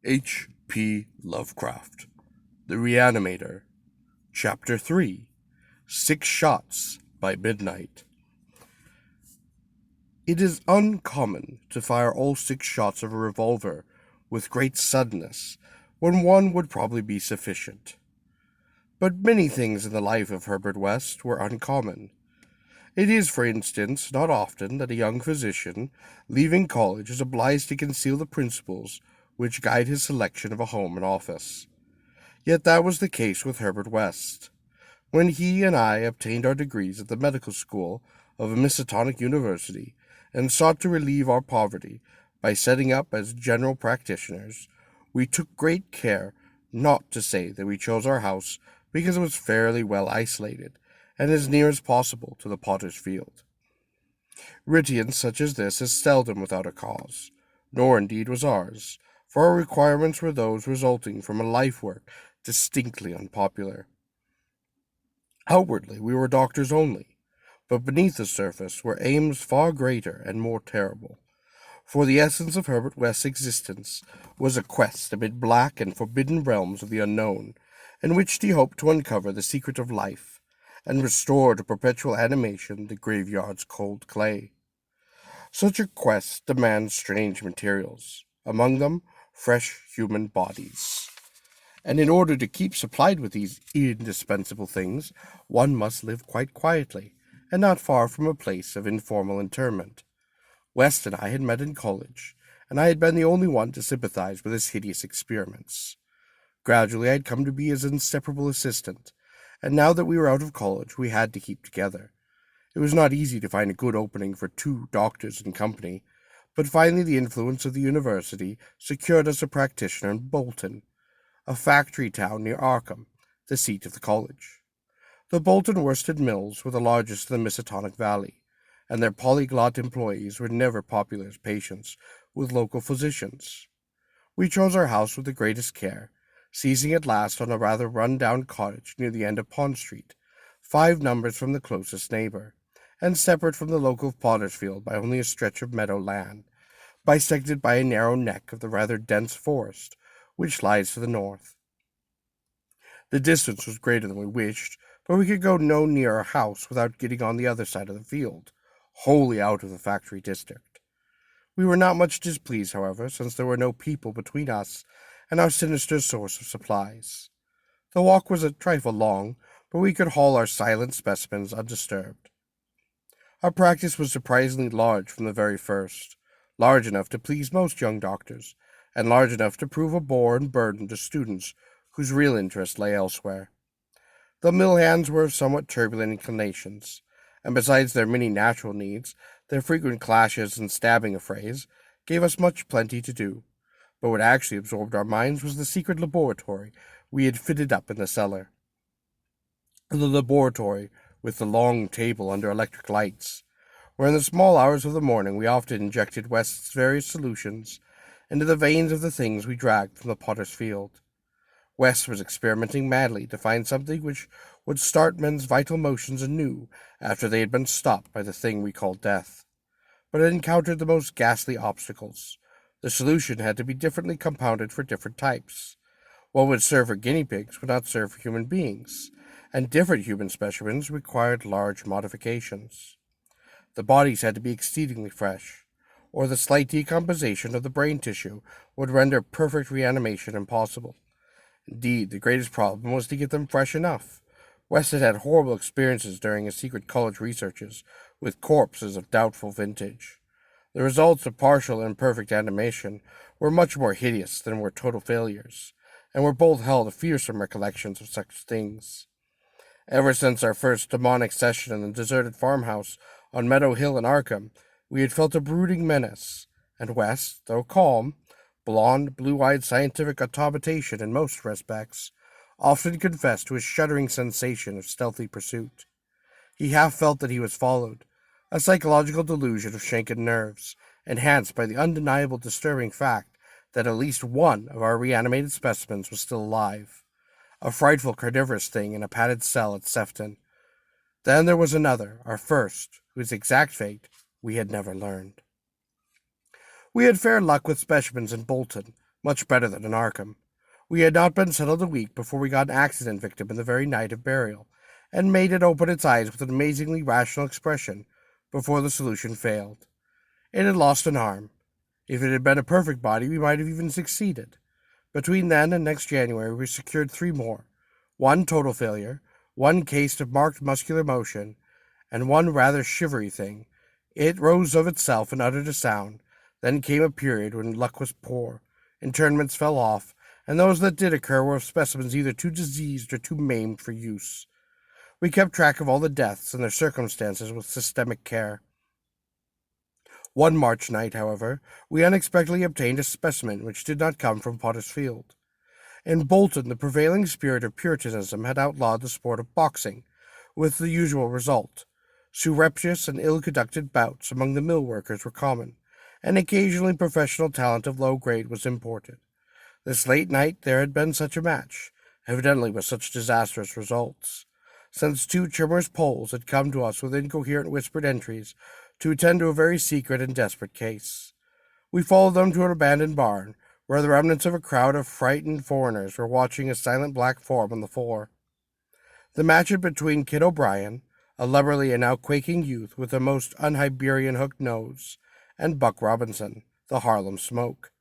H.P. Lovecraft, The REanimator, Chapter 3, 6 Shots by Midnight. It is uncommon to fire all 6 shots of a revolver with great suddenness, when one would probably be sufficient. But many things in the life of Herbert West were uncommon. It is, for instance, not often that a young physician, leaving college, is obliged to conceal the principles which guide his selection of a home and office. Yet that was the case with Herbert West. When he and I obtained our degrees at the medical school of a Miskatonic University and sought to relieve our poverty by setting up as general practitioners, we took great care not to say that we chose our house because it was fairly well isolated and as near as possible to the potter's field. Ritiance such as this is seldom without a cause, nor indeed was ours, for our requirements were those resulting from a life work distinctly unpopular. Outwardly we were doctors only, but beneath the surface were aims far greater and more terrible. For the essence of Herbert West's existence was a quest amid black and forbidden realms of the unknown, in which he hoped to uncover the secret of life, and restore to perpetual animation the graveyard's cold clay. Such a quest demands strange materials, among them fresh human bodies. And in order to keep supplied with these indispensable things, one must live quite quietly, and not far from a place of informal interment. West and I had met in college, and I had been the only one to sympathize with his hideous experiments. Gradually I had come to be his inseparable assistant, and now that we were out of college, we had to keep together. It was not easy to find a good opening for 2 doctors in company, but finally the influence of the university secured us a practitioner in Bolton, a factory town near Arkham, the seat of the college. The Bolton worsted mills were the largest in the Miskatonic Valley, and their polyglot employees were never popular as patients with local physicians. We chose our house with the greatest care, seizing at last on a rather run-down cottage near the end of Pond Street, 5 numbers from the closest neighbor, and separate from the local Pottersfield by only a stretch of meadow land, bisected by a narrow neck of the rather dense forest which lies to the north. The distance was greater than we wished, but we could go no nearer a house without getting on the other side of the field, wholly out of the factory district. We were not much displeased, however, since there were no people between us and our sinister source of supplies. The walk was a trifle long, but we could haul our silent specimens undisturbed. Our practice was surprisingly large from the very first, large enough to please most young doctors, and large enough to prove a bore and burden to students whose real interest lay elsewhere. The mill hands were of somewhat turbulent inclinations, and besides their many natural needs, their frequent clashes and stabbing affrays gave us much plenty to do. But what actually absorbed our minds was the secret laboratory we had fitted up in the cellar. The laboratory with the long table under electric lights, where in the small hours of the morning we often injected West's various solutions into the veins of the things we dragged from the potter's field. West was experimenting madly to find something which would start men's vital motions anew after they had been stopped by the thing we called death. But it encountered the most ghastly obstacles. The solution had to be differently compounded for different types. What would serve for guinea pigs would not serve for human beings, and different human specimens required large modifications. The bodies had to be exceedingly fresh, or the slight decomposition of the brain tissue would render perfect reanimation impossible. Indeed, the greatest problem was to get them fresh enough. West had had horrible experiences during his secret college researches with corpses of doubtful vintage. The results of partial and imperfect animation were much more hideous than were total failures, and were both held fearsome recollections of such things. Ever since our first demonic session in the deserted farmhouse on Meadow Hill in Arkham, we had felt a brooding menace, and West, though calm, blond, blue-eyed scientific automaton in most respects, often confessed to a shuddering sensation of stealthy pursuit. He half felt that he was followed, a psychological delusion of shaken nerves, enhanced by the undeniable disturbing fact that at least one of our reanimated specimens was still alive, a frightful carnivorous thing in a padded cell at Sefton. Then there was another, our first, whose exact fate we had never learned. We had fair luck with specimens in Bolton, Much better than in Arkham. We had not been settled a week before we got an accident victim in the very night of burial, and made it open its eyes with an amazingly rational expression before the solution failed. It had lost an arm. If it had been a perfect body, we might have even succeeded. Between then and next January, we secured 3 more. 1 total failure, 1 case of marked muscular motion, and 1 rather shivery thing. It rose of itself and uttered a sound. Then came a period when luck was poor. Internments fell off, and those that did occur were of specimens either too diseased or too maimed for use. We kept track of all the deaths and their circumstances with systemic care. One March night, however, we unexpectedly obtained a specimen which did not come from Potter's Field. In Bolton, the prevailing spirit of Puritanism had outlawed the sport of boxing, with the usual result. Surreptitious and ill-conducted bouts among the mill workers were common, and occasionally professional talent of low grade was imported. This late night there had been such a match, evidently with such disastrous results. Since 2 Chimers Poles had come to us with incoherent whispered entries to attend to a very secret and desperate case. We followed them to an abandoned barn, where the remnants of a crowd of frightened foreigners were watching a silent black form on the floor. The match had between Kid O'Brien, a lubberly and now quaking youth with a most un-Iberian hooked nose, and Buck Robinson, the Harlem Smoke.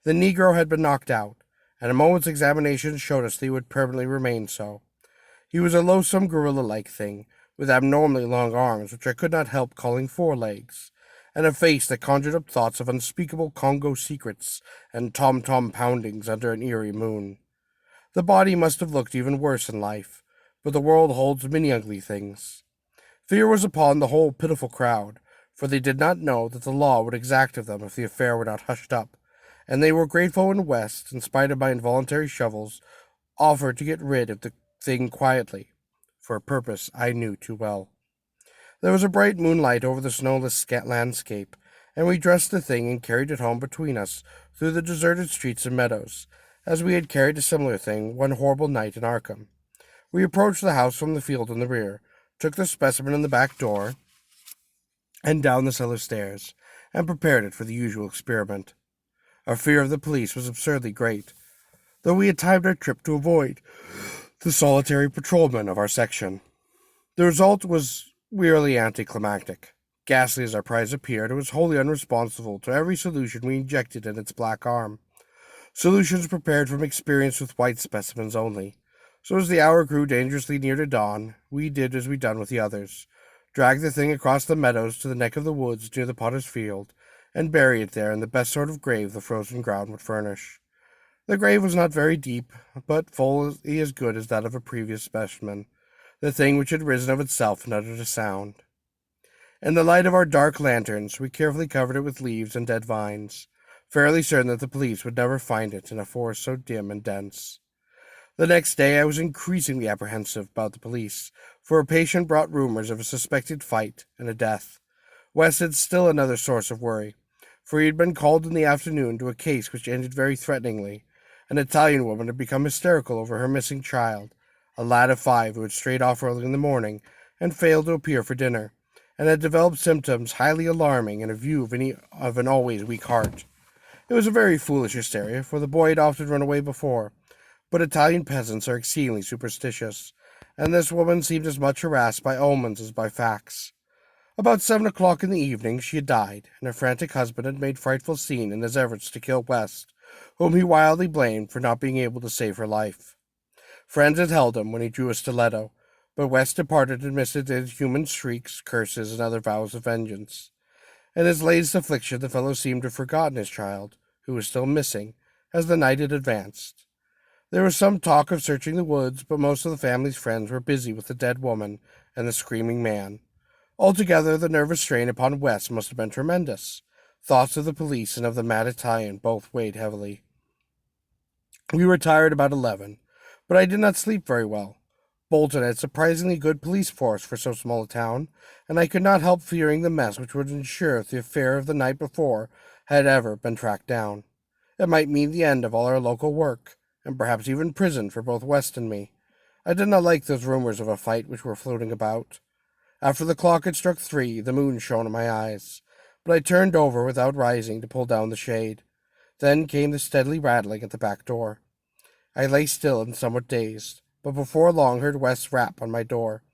The Negro had been knocked out, and a moment's examination showed us that he would permanently remain so. He was a loathsome gorilla-like thing, with abnormally long arms which I could not help calling forelegs, and a face that conjured up thoughts of unspeakable Congo secrets and tom-tom poundings under an eerie moon. The body must have looked even worse in life, but the world holds many ugly things. Fear was upon the whole pitiful crowd, for they did not know that the law would exact of them if the affair were not hushed up, and they were grateful when West, in spite of my involuntary shovels, offered to get rid of the thing quietly, for a purpose I knew too well. There was a bright moonlight over the snowless landscape, and we dressed the thing and carried it home between us through the deserted streets and meadows, as we had carried a similar thing one horrible night in Arkham. We approached the house from the field in the rear, took the specimen in the back door, and down the cellar stairs, and prepared it for the usual experiment. Our fear of the police was absurdly great, though we had timed our trip to avoid the solitary patrolman of our section. The result was wearily anticlimactic. Ghastly as our prize appeared, it was wholly unresponsive to every solution we injected in its black arm. Solutions prepared from experience with white specimens only. So as the hour grew dangerously near to dawn, we did as we'd done with the others. Dragged the thing across the meadows to the neck of the woods near the Potter's Field, and bury it there in the best sort of grave the frozen ground would furnish. The grave was not very deep, but fully as good as that of a previous specimen, the thing which had risen of itself and uttered a sound. In the light of our dark lanterns, we carefully covered it with leaves and dead vines, fairly certain that the police would never find it in a forest so dim and dense. The next day I was increasingly apprehensive about the police, for a patient brought rumors of a suspected fight and a death. West had still another source of worry, for he had been called in the afternoon to a case which ended very threateningly. An Italian woman had become hysterical over her missing child, a lad of 5 who had strayed off early in the morning and failed to appear for dinner, and had developed symptoms highly alarming in a view of an always weak heart. It was a very foolish hysteria, for the boy had often run away before, but Italian peasants are exceedingly superstitious, and this woman seemed as much harassed by omens as by facts. About 7 o'clock in the evening she had died, and her frantic husband had made frightful scene in his efforts to kill West, whom he wildly blamed for not being able to save her life. Friends had held him when he drew a stiletto, but West departed amidst his human shrieks, curses, and other vows of vengeance. In his latest affliction the fellow seemed to have forgotten his child, who was still missing, as the night had advanced. There was some talk of searching the woods, but most of the family's friends were busy with the dead woman and the screaming man. Altogether, the nervous strain upon West must have been tremendous. Thoughts of the police and of the mad Italian both weighed heavily. We retired about 11, but I did not sleep very well. Bolton had a surprisingly good police force for so small a town, and I could not help fearing the mess which would ensue if the affair of the night before had ever been tracked down. It might mean the end of all our local work, and perhaps even prison for both West and me. I did not like those rumors of a fight which were floating about. After the clock had struck 3, the moon shone in my eyes, but I turned over without rising to pull down the shade. Then came the steadily rattling at the back door. I lay still and somewhat dazed, but before long heard Wes rap on my door.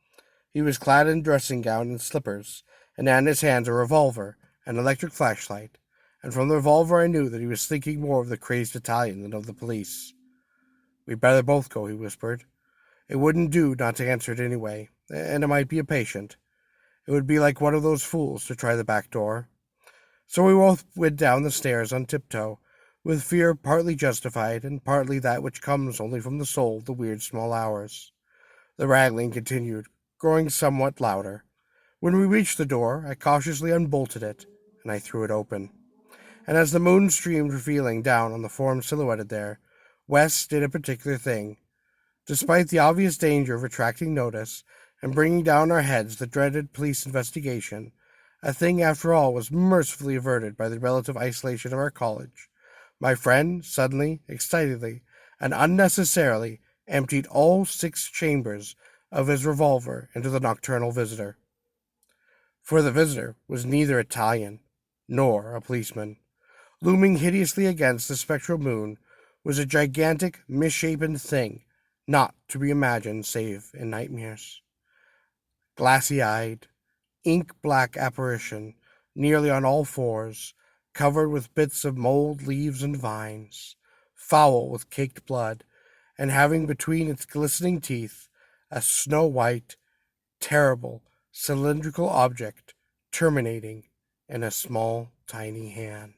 He was clad in dressing gown and slippers, and had in his hands a revolver, an electric flashlight, and from the revolver I knew that he was thinking more of the crazed Italian than of the police. "We'd better both go," he whispered. "It wouldn't do not to answer it anyway, and it might be a patient. It would be like one of those fools to try the back door." So we both went down the stairs on tiptoe, with fear partly justified and partly that which comes only from the soul of the weird small hours. The rattling continued, growing somewhat louder. When we reached the door, I cautiously unbolted it, and I threw it open. And as the moon streamed revealing down on the form silhouetted there, Wes did a particular thing. Despite the obvious danger of attracting notice and bringing down our heads the dreaded police investigation, a thing after all was mercifully averted by the relative isolation of our college. My friend suddenly, excitedly, and unnecessarily emptied all 6 chambers of his revolver into the nocturnal visitor. For the visitor was neither Italian nor a policeman. Looming hideously against the spectral moon was a gigantic, misshapen thing, not to be imagined save in nightmares. Glassy-eyed, ink-black apparition, nearly on all fours, covered with bits of mold, leaves, and vines, foul with caked blood, and having between its glistening teeth a snow-white, terrible, cylindrical object terminating in a small, tiny hand.